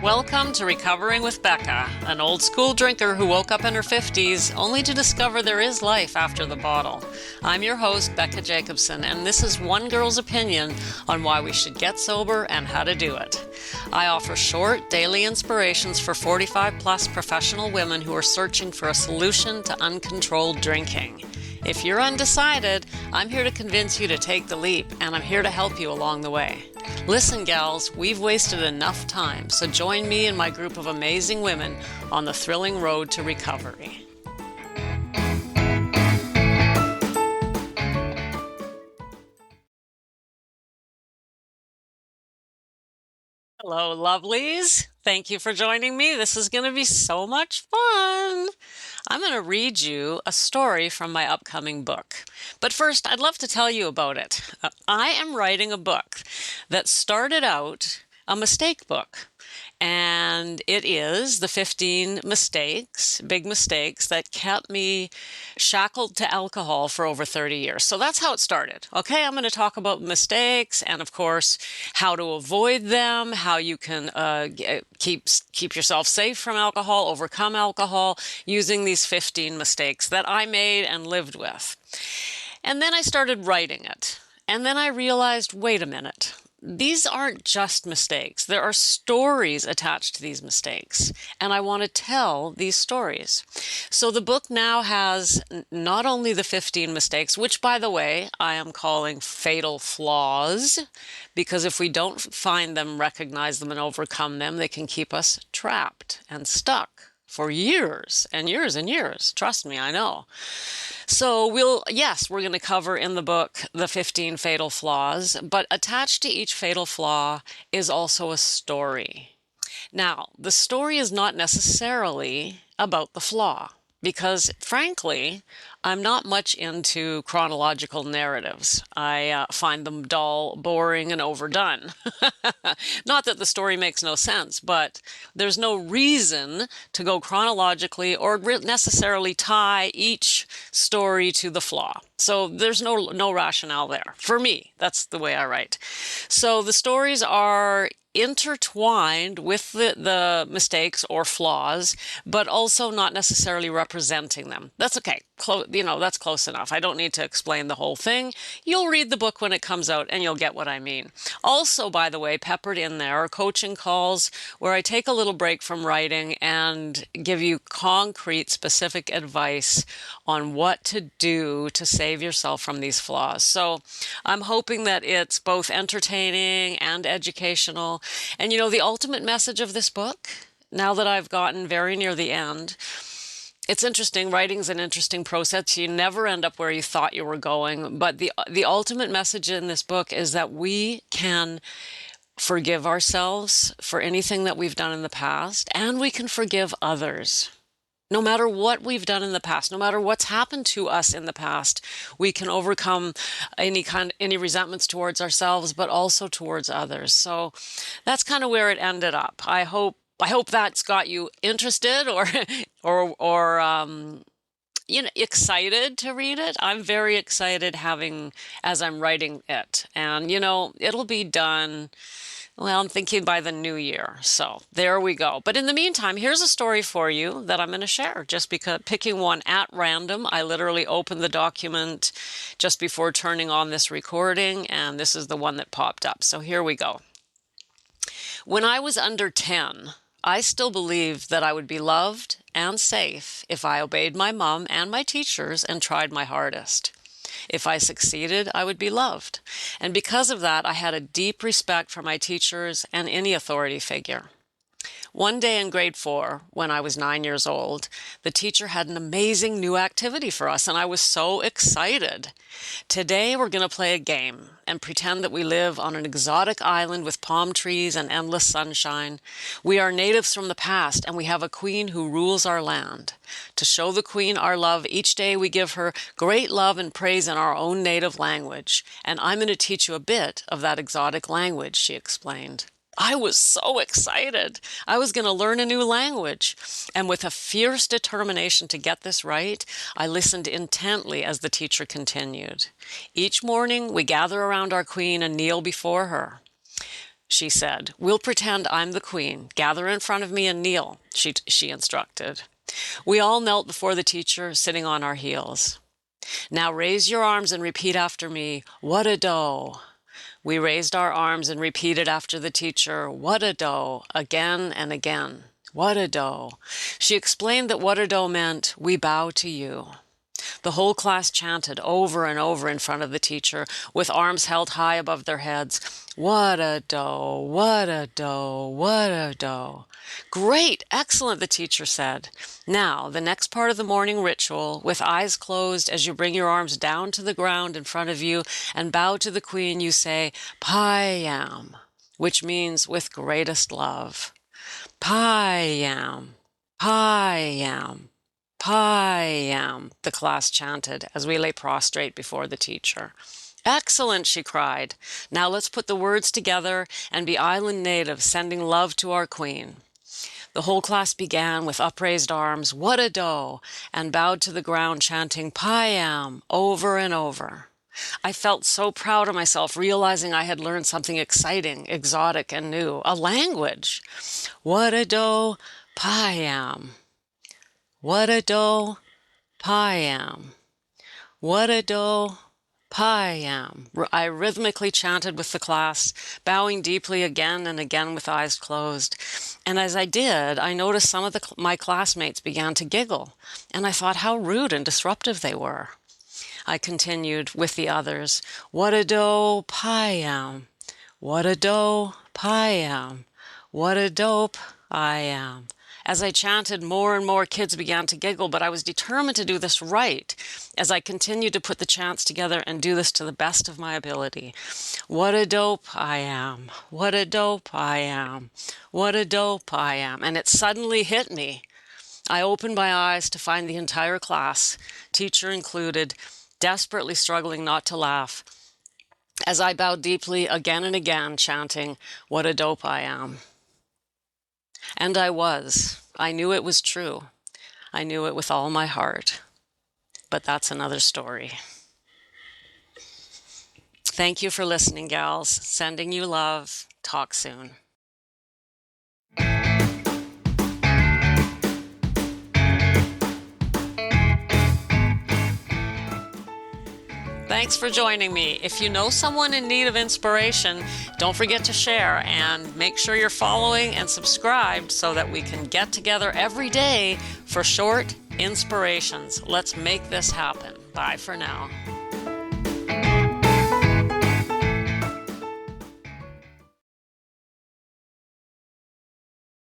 Welcome to Recovering with Becca, an old school drinker who woke up in her 50s only to discover there is life after the bottle. I'm your host, Becca Jacobson, and this is one girl's opinion on why we should get sober and how to do it. I offer short, daily inspirations for 45-plus professional women who are searching for a solution to uncontrolled drinking. If you're undecided, I'm here to convince you to take the leap, and I'm here to help you along the way. Listen, gals, we've wasted enough time, so join me and my group of amazing women on the thrilling road to recovery. Hello, lovelies. Thank you for joining me. This is going to be so much fun. I'm going to read you a story from my upcoming book. But first, I'd love to tell you about it. I am writing a book that started out a mistake book. And it is the 15 mistakes, big mistakes, that kept me shackled to alcohol for over 30 years. So that's how it started. Okay, I'm going to talk about mistakes and, of course, how to avoid them, how you can keep yourself safe from alcohol, overcome alcohol, using these 15 mistakes that I made and lived with. And then I started writing it. And then I realized, wait a minute. These aren't just mistakes. There are stories attached to these mistakes, and I want to tell these stories. So the book now has not only the 15 mistakes, which, by the way, I am calling fatal flaws, because if we don't find them, recognize them, and overcome them, they can keep us trapped and stuck for years and years and years. Trust me, I know. So we're going to cover in the book the 15 fatal flaws, but attached to each fatal flaw is also a story. Now, the story is not necessarily about the flaw, because frankly, I'm not much into chronological narratives. I find them dull, boring, and overdone. Not that the story makes no sense, but there's no reason to go chronologically or necessarily tie each story to the flaw. So there's no rationale there. For me, that's the way I write. So the stories are intertwined with the mistakes or flaws, but also not necessarily representing them. That's okay. That's close enough. I don't need to explain the whole thing. You'll read the book when it comes out and you'll get what I mean. Also, by the way, peppered in there are coaching calls where I take a little break from writing and give you concrete, specific advice on what to do to save yourself from these flaws. So I'm hoping that it's both entertaining and educational. And the ultimate message of this book, now that I've gotten very near the end, it's interesting. Writing's an interesting process. You never end up where you thought you were going. But the ultimate message in this book is that we can forgive ourselves for anything that we've done in the past, and we can forgive others. No matter what we've done in the past, no matter what's happened to us in the past, we can overcome any resentments towards ourselves, but also towards others. So that's kind of where it ended up. I hope that's got you interested or excited to read it. I'm very excited as I'm writing it. And, it'll be done. Well, I'm thinking by the new year. So there we go. But in the meantime, here's a story for you that I'm going to share, just because picking one at random. I literally opened the document just before turning on this recording, and this is the one that popped up. So here we go. When I was under 10, I still believed that I would be loved and safe if I obeyed my mom and my teachers and tried my hardest. If I succeeded, I would be loved. And because of that, I had a deep respect for my teachers and any authority figure. One day in grade 4, when I was 9 years old, the teacher had an amazing new activity for us, and I was so excited. Today, we're going to play a game and pretend that we live on an exotic island with palm trees and endless sunshine. We are natives from the past, and we have a queen who rules our land. To show the queen our love, each day we give her great love and praise in our own native language. And I'm going to teach you a bit of that exotic language, she explained. I was so excited. I was going to learn a new language. And with a fierce determination to get this right, I listened intently as the teacher continued. Each morning, we gather around our queen and kneel before her. she said. We'll pretend I'm the queen. Gather in front of me and kneel, she instructed. We all knelt before the teacher, sitting on our heels. Now raise your arms and repeat after me, what-a-do. We raised our arms and repeated after the teacher, what-a-do, again and again. What-a-do. She explained that what-a-do meant, we bow to you. The whole class chanted over and over in front of the teacher, with arms held high above their heads. What-a-do, what-a-do, what-a-do. Great, excellent, the teacher said. Now, the next part of the morning ritual, with eyes closed as you bring your arms down to the ground in front of you and bow to the queen, you say, Payam, which means with greatest love. Payam, Payam. Payam, the class chanted as we lay prostrate before the teacher. Excellent, she cried. Now let's put the words together and be island natives, sending love to our queen. The whole class began with upraised arms, what-a-do, and bowed to the ground, chanting Payam over and over. I felt so proud of myself, realizing I had learned something exciting, exotic, and new, a language. What-a-do, Payam. What-a-do, Payam. What-a-do, Payam. I rhythmically chanted with the class, bowing deeply again and again with eyes closed. And as I did, I noticed some of my classmates began to giggle, and I thought how rude and disruptive they were. I continued with the others, what-a-do, Payam. What-a-do, Payam. What-a-do, Payam. As I chanted, more and more kids began to giggle, but I was determined to do this right as I continued to put the chants together and do this to the best of my ability. What-a-do, Payam. What-a-do, Payam. What-a-do, Payam. And it suddenly hit me. I opened my eyes to find the entire class, teacher included, desperately struggling not to laugh, as I bowed deeply again and again, chanting, what-a-do, Payam. And I was. I knew it was true. I knew it with all my heart. But that's another story. Thank you for listening, gals. Sending you love. Talk soon. Thanks for joining me. If you know someone in need of inspiration, don't forget to share and make sure you're following and subscribed so that we can get together every day for short inspirations. Let's make this happen. Bye for now.